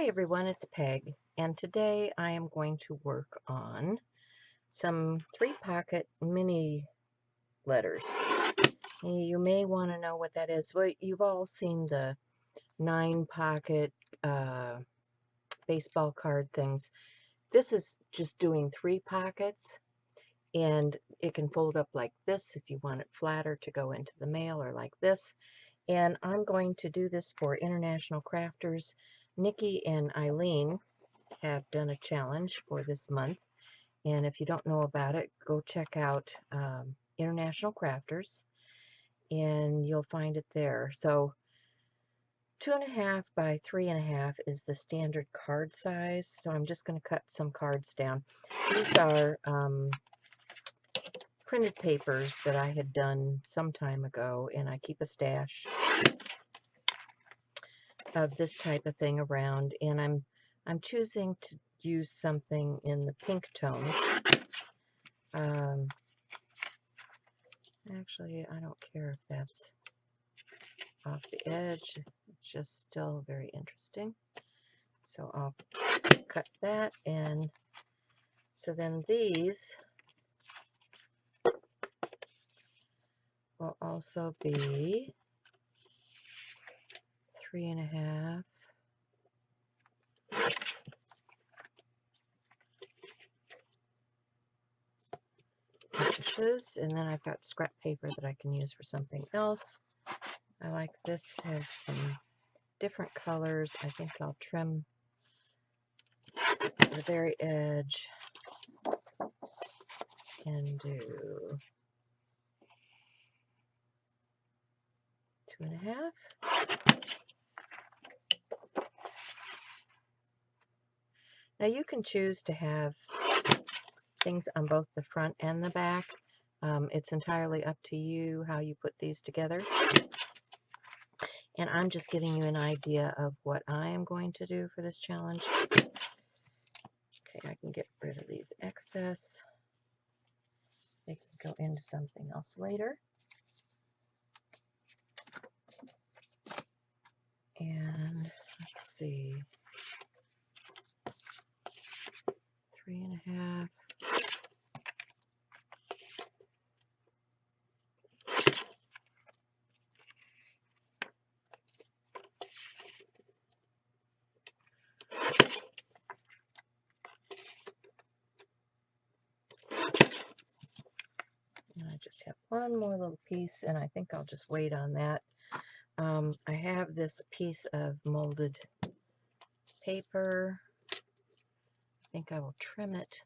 Hi everyone, it's Peg, and today I am going to work on some 3-pocket mini letters. You may want to know what that is. Well, you've all seen the 9-pocket baseball card things. This is just doing 3 pockets, and it can fold up like this if you want it flatter to go into the mail, or like this. And I'm going to do this for International Crafters. Nikki and Eileen have done a challenge for this month, and if you don't know about it, go check out International Crafters and you'll find it there. So 2.5 by 3.5 is the standard card size, so I'm just going to cut some cards down. These are printed papers that I had done some time ago, and I keep a stash of this type of thing around, and I'm choosing to use something in the pink tones. Actually, I don't care if that's off the edge. It's just still very interesting. So I'll cut that, and so then these will also be 3.5 inches, and then I've got scrap paper that I can use for something else. I like this, has some different colors. I think I'll trim the very edge and do 2.5. Now you can choose to have things on both the front and the back. It's entirely up to you how you put these together. And I'm just giving you an idea of what I am going to do for this challenge. Okay, I can get rid of these excess. They can go into something else later. And let's see, 3.5. And I just have one more little piece, and I think I'll just wait on that. I have this piece of molded paper. I think I will trim it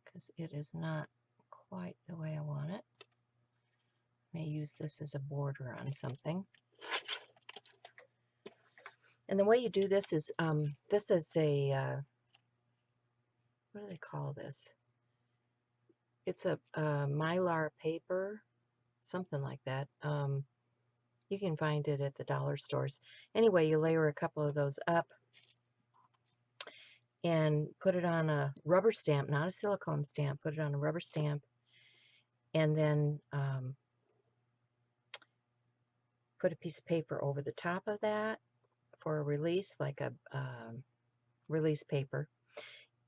because it is not quite the way I want it. I may use this as a border on something. And the way you do this is a, what do they call this? It's a mylar paper, something like that. You can find it at the dollar stores. Anyway, you layer a couple of those up and put it on a rubber stamp, not a silicone stamp. Put it on a rubber stamp, and then put a piece of paper over the top of that for a release, like a release paper,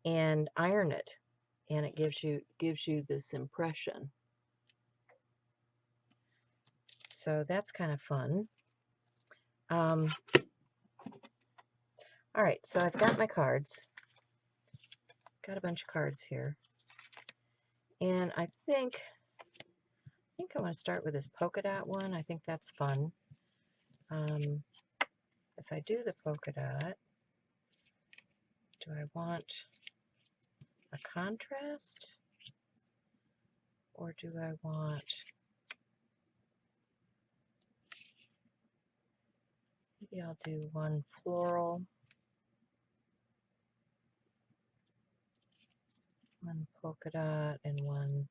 and iron it, and it gives you this impression. So that's kind of fun. All right, so I've got my cards. Got a bunch of cards here, and I think I want to start with this polka dot one. I think that's fun. If I do the polka dot, do I want a contrast, or do I want, maybe I'll do one floral, one polka dot, and one,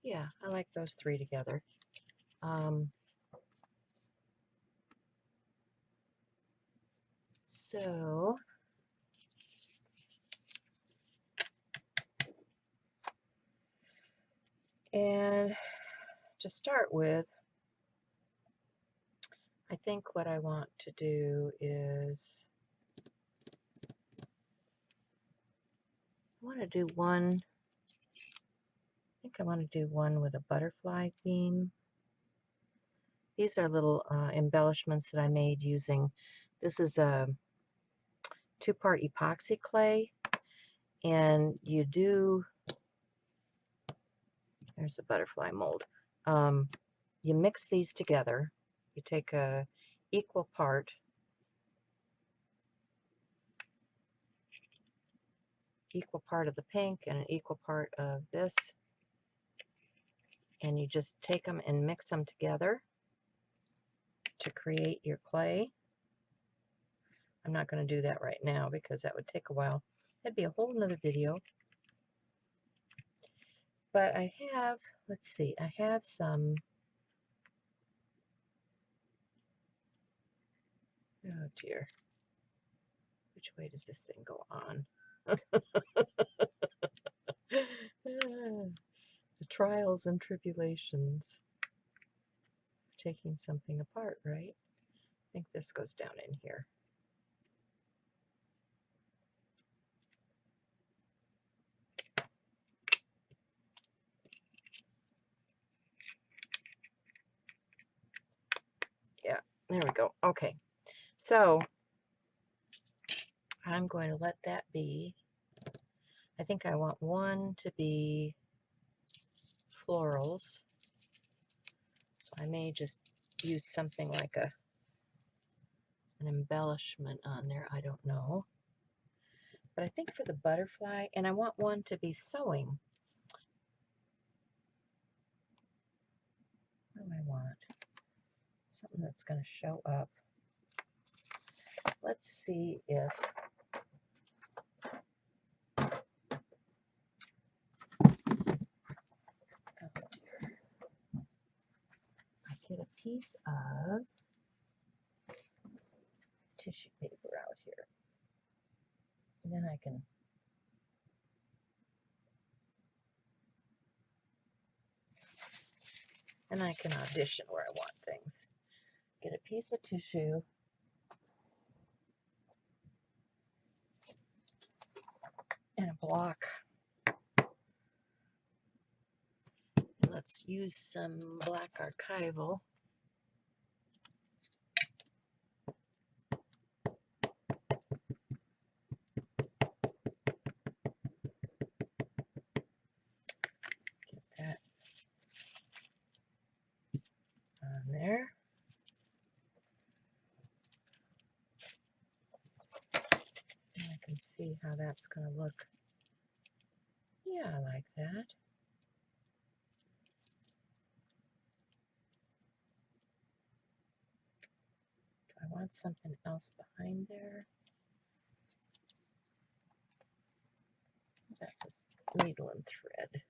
yeah, I like those 3 together. So and to start with, I think what I want to do is want to do one, I think I want to do one with a butterfly theme. These are little embellishments that I made using, this is a 2-part epoxy clay, and you do, there's the butterfly mold. You mix these together. You take a equal part of the pink and an equal part of this, and you just take them and mix them together to create your clay. I'm not going to do that right now because that would take a while. That'd be a whole nother video. But I have, let's see, I have some, oh dear, which way does this thing go on? The trials and tribulations of taking something apart, right? I think this goes down in here. Yeah, there we go. Okay, so I'm going to let that be. I think I want one to be florals. So I may just use something like an embellishment on there. I don't know. But I think for the butterfly, and I want one to be sewing. What do I want? Something that's going to show up. Let's see if oh dear, I get a piece of tissue paper out here. And then I can audition where I want things. Get a piece of tissue. And a block. And let's use some black archival. Get that on there. And I can see how that's going to look. Yeah, I like that. Do I want something else behind there? That was needle and thread.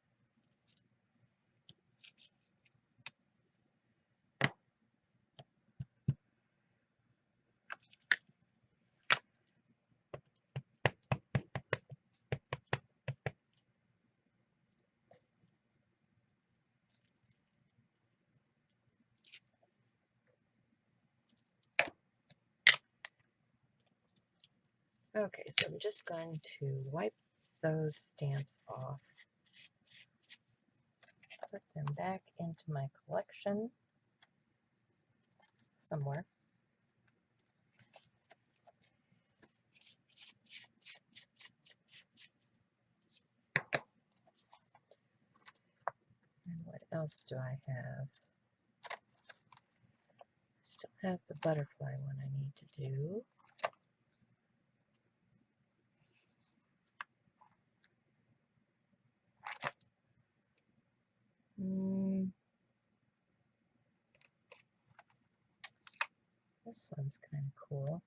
Okay, so I'm just going to wipe those stamps off. Put them back into my collection somewhere. And what else do I have? Still have the butterfly one I need to do. This one's kind of cool.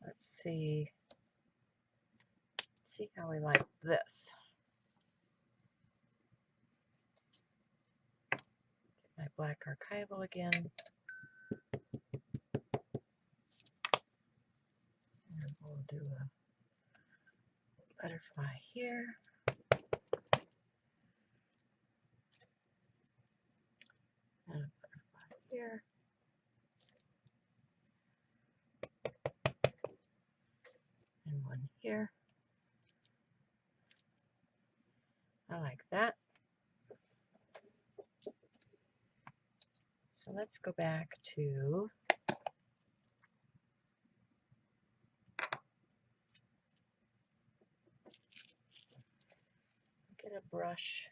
Let's see how we like this. Get my black archival again. And we'll do a butterfly here. And a butterfly here. here. I like that. So let's go back to get a brush.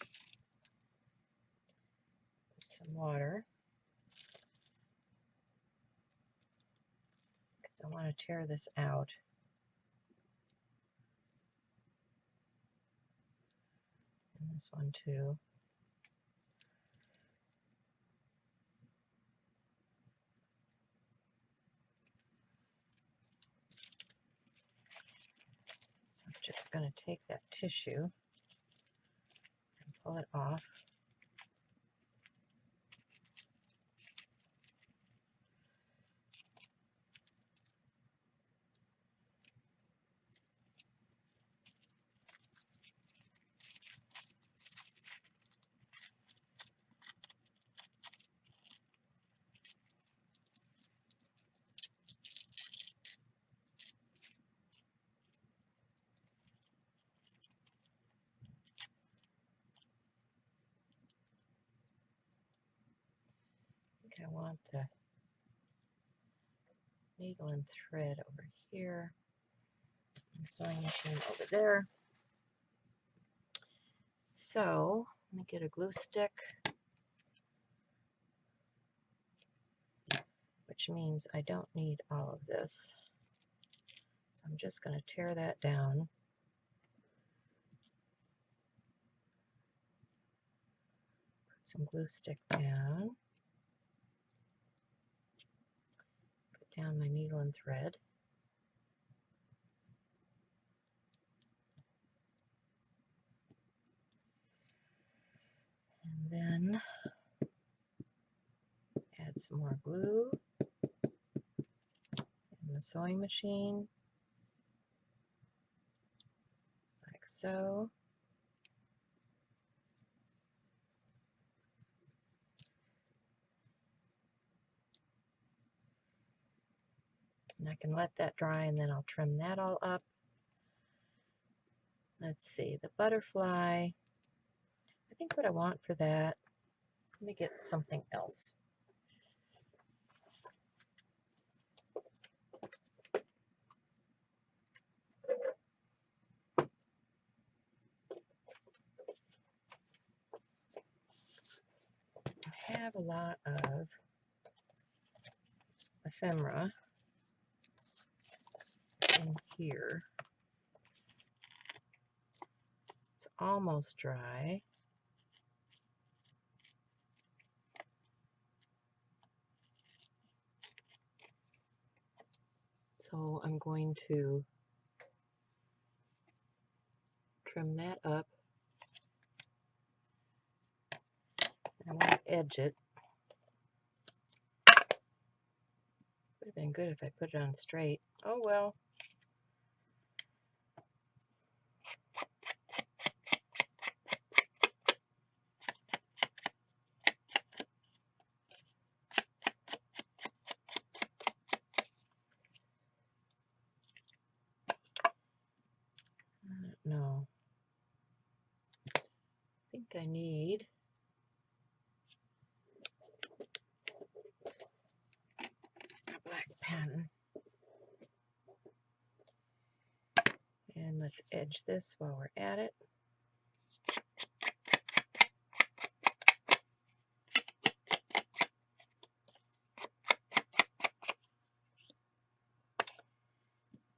Put some water. Because I want to tear this out. And this one too. So I'm just going to take that tissue and pull it off. I want the needle and thread over here, and the sewing machine over there. So let me get a glue stick, which means I don't need all of this. So I'm just going to tear that down. Put some glue stick down. Put down my needle and thread. And then add some more glue in the sewing machine, like so. And I can let that dry and then I'll trim that all up. Let's see, the butterfly. I think what I want for that, let me get something else. I have a lot of ephemera in here. It's almost dry. So I'm going to trim that up. I want to edge it. Would have been good if I put it on straight. Oh well. No. I think I need a black pen. And let's edge this while we're at it.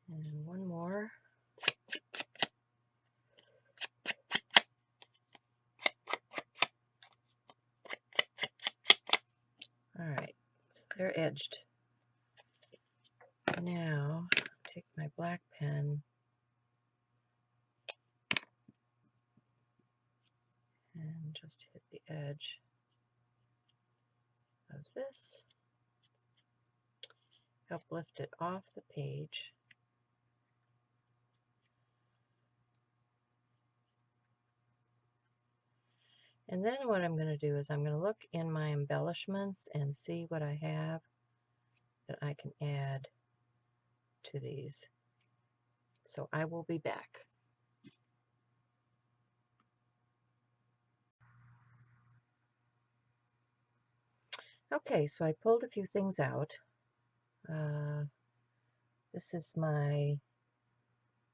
And one more. Alright, so they're edged. Now, take my black pen and just hit the edge of this. Help lift it off the page. And then what I'm going to do is I'm going to look in my embellishments and see what I have that I can add to these. So I will be back. Okay, so I pulled a few things out. This is my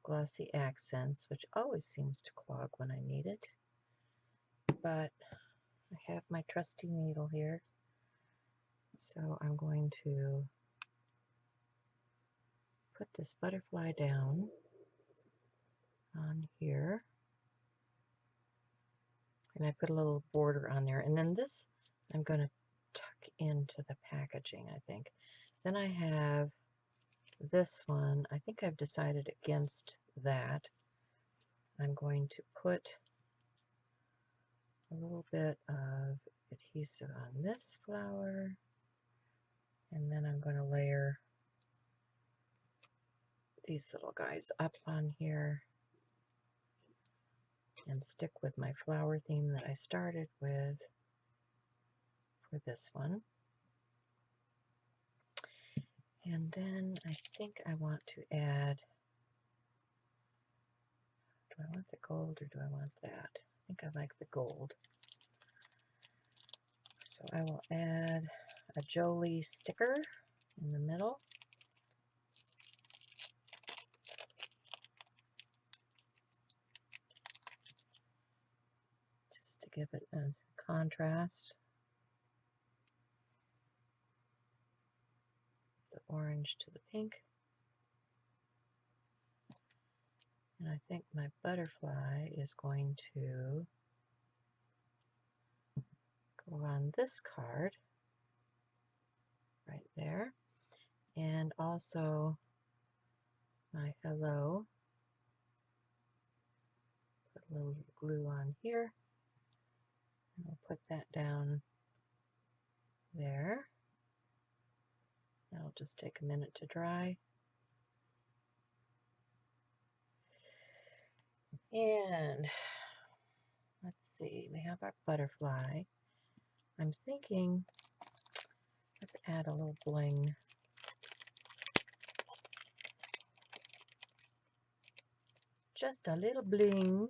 Glossy Accents, which always seems to clog when I need it. But I have my trusty needle here. So I'm going to put this butterfly down on here. And I put a little border on there. And then this I'm going to tuck into the packaging, I think. Then I have this one. I think I've decided against that. I'm going to put a little bit of adhesive on this flower. And then I'm going to layer these little guys up on here and stick with my flower theme that I started with for this one. And then I think I want to add, do I want the gold or do I want that? I think I like the gold. So I will add a Jolie sticker in the middle. Just to give it a contrast. The orange to the pink. And I think my butterfly is going to go on this card right there. And also my hello. Put a little glue on here. And I'll put that down there. That'll just take a minute to dry. And let's see, we have our butterfly. I'm thinking, let's add a little bling. Just a little bling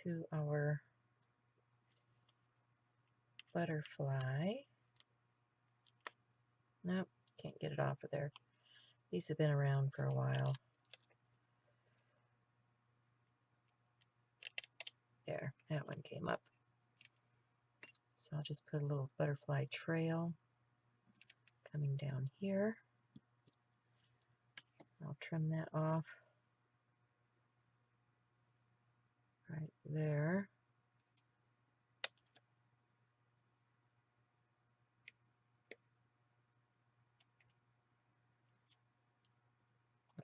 to our butterfly. Nope, can't get it off of there. These have been around for a while. There, that one came up. So I'll just put a little butterfly trail coming down here. I'll trim that off right there.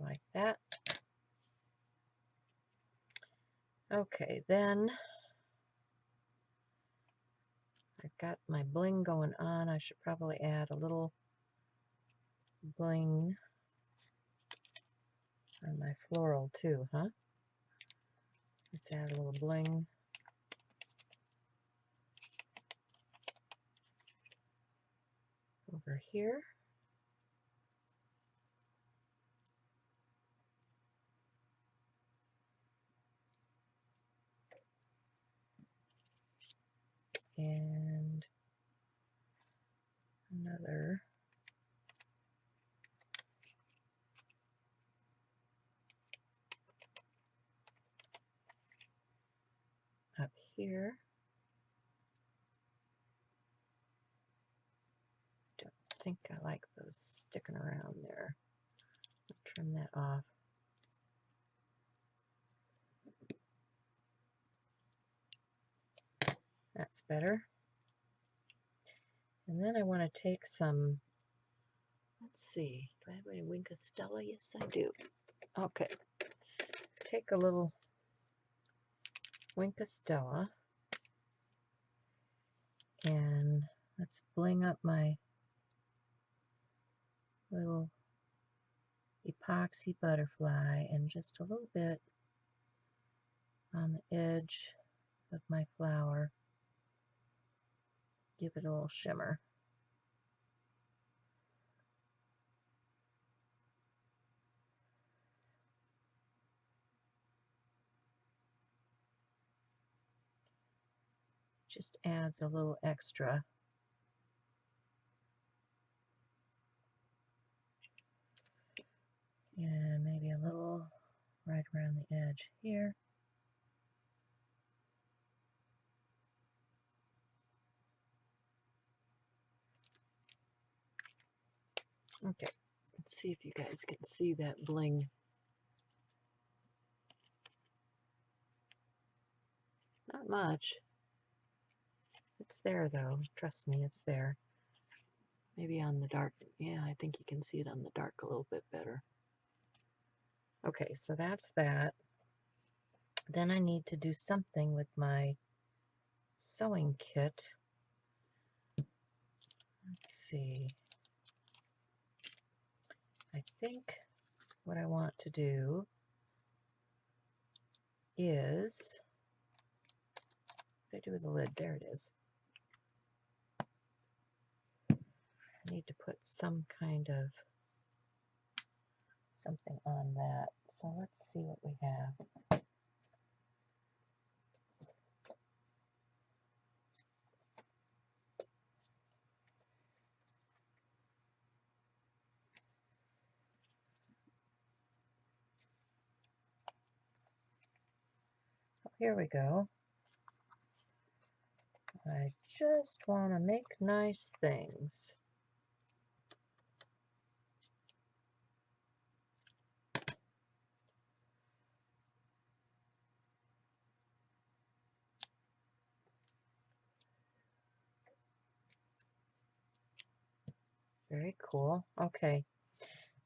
Like that. Okay, then I've got my bling going on. I should probably add a little bling on my floral too, huh? Let's add a little bling. Over here. And another up here. Don't think I like those sticking around there. I'll trim that off. That's better. And then I want to take some, let's see, do I have any Wink of Stella? Yes, I do. Okay. Take a little Wink of Stella and let's bling up my little epoxy butterfly and just a little bit on the edge of my flower. Give it a little shimmer. Just adds a little extra. And maybe a little right around the edge here. Okay, let's see if you guys can see that bling. Not much. It's there though, trust me, it's there. Maybe on the dark, yeah, I think you can see it on the dark a little bit better. Okay, so that's that. Then I need to do something with my sewing kit. Let's see. I think what I want to do is, what do I do with the lid? There it is. I need to put some kind of something on that. So let's see what we have. Here we go. I just want to make nice things. Very cool. Okay.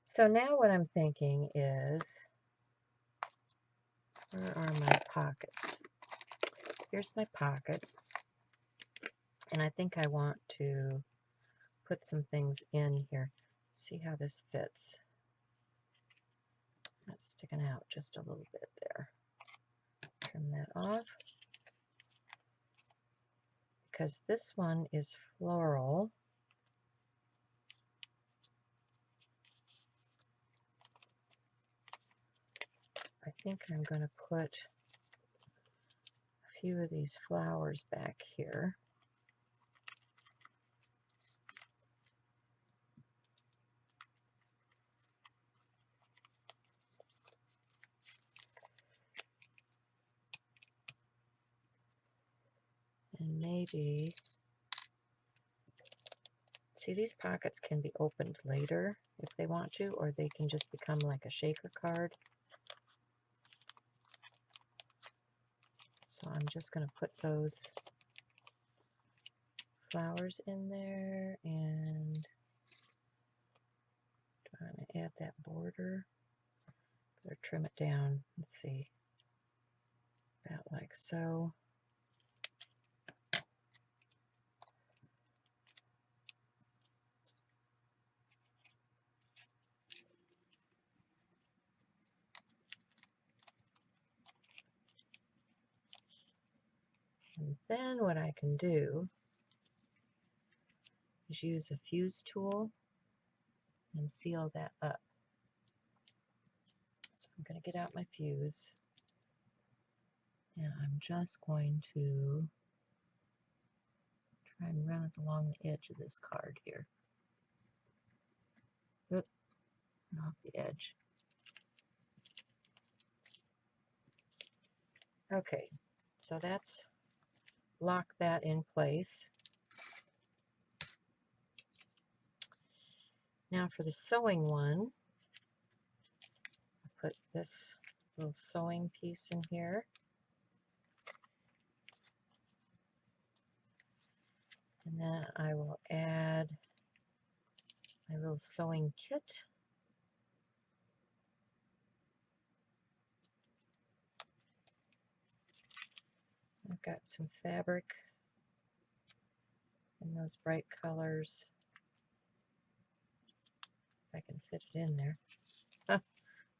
So now what I'm thinking is, where are my pockets? Here's my pocket. And I think I want to put some things in here. See how this fits. That's sticking out just a little bit there. Trim that off. Because this one is floral. I think I'm going to put a few of these flowers back here. And maybe, see, these pockets can be opened later if they want to, or they can just become like a shaker card. So I'm just going to put those flowers in there, and trying to add that border. Better trim it down. Let's see, about like so. And then what I can do is use a fuse tool and seal that up. So I'm going to get out my fuse, and I'm just going to try and run it along the edge of this card here. Oop, and off the edge. Okay, so that's lock that in place. Now for the sewing one, I put this little sewing piece in here. And then I will add my little sewing kit. I've got some fabric in those bright colors. If I can fit it in there. Huh.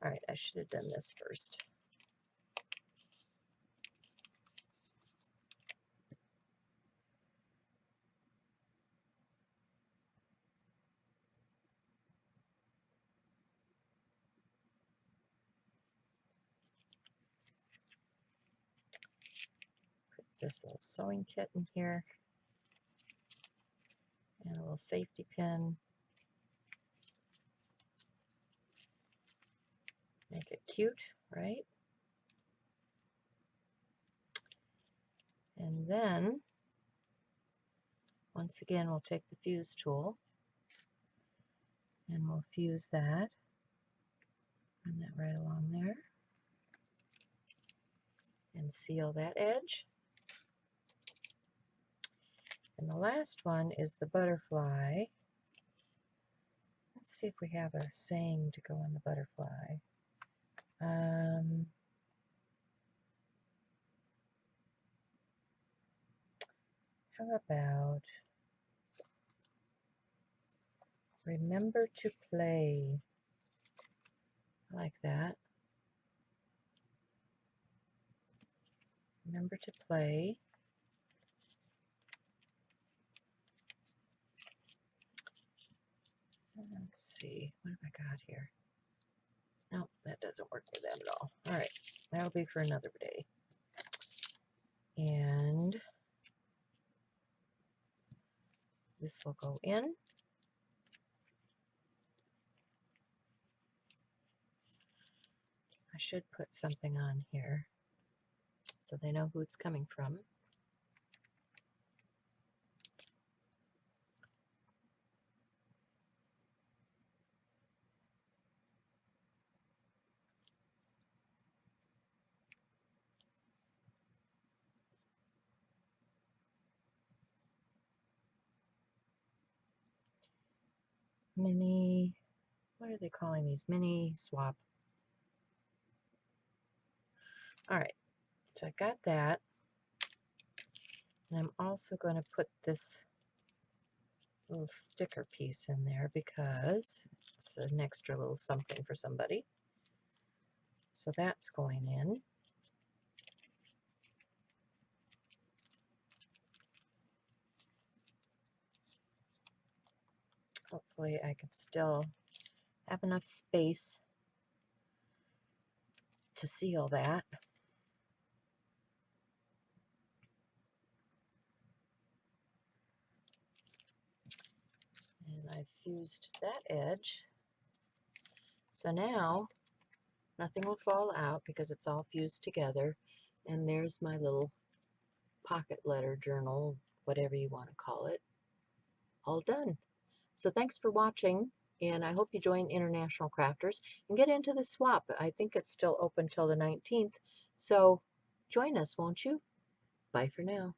All right, I should have done this first. this little sewing kit in here. And a little safety pin. Make it cute, right? And then, once again, we'll take the fuse tool and we'll fuse that. Run that right along there. And seal that edge. And the last one is the butterfly. Let's see if we have a saying to go on the butterfly. How about remember to play? I like that. Remember to play. Let's see, what have I got here? No, that doesn't work with that at all. All right, that'll be for another day. And this will go in. I should put something on here so they know who it's coming from. Mini, what are they calling these? Mini swap. All right, so I got that. And I'm also going to put this little sticker piece in there because it's an extra little something for somebody. So that's going in. Hopefully I can still have enough space to seal that. And I've fused that edge. So now nothing will fall out because it's all fused together. And there's my little pocket letter journal, whatever you want to call it, all done. So thanks for watching, and I hope you join International Crafters and get into the swap. I think it's still open till the 19th, so join us, won't you? Bye for now.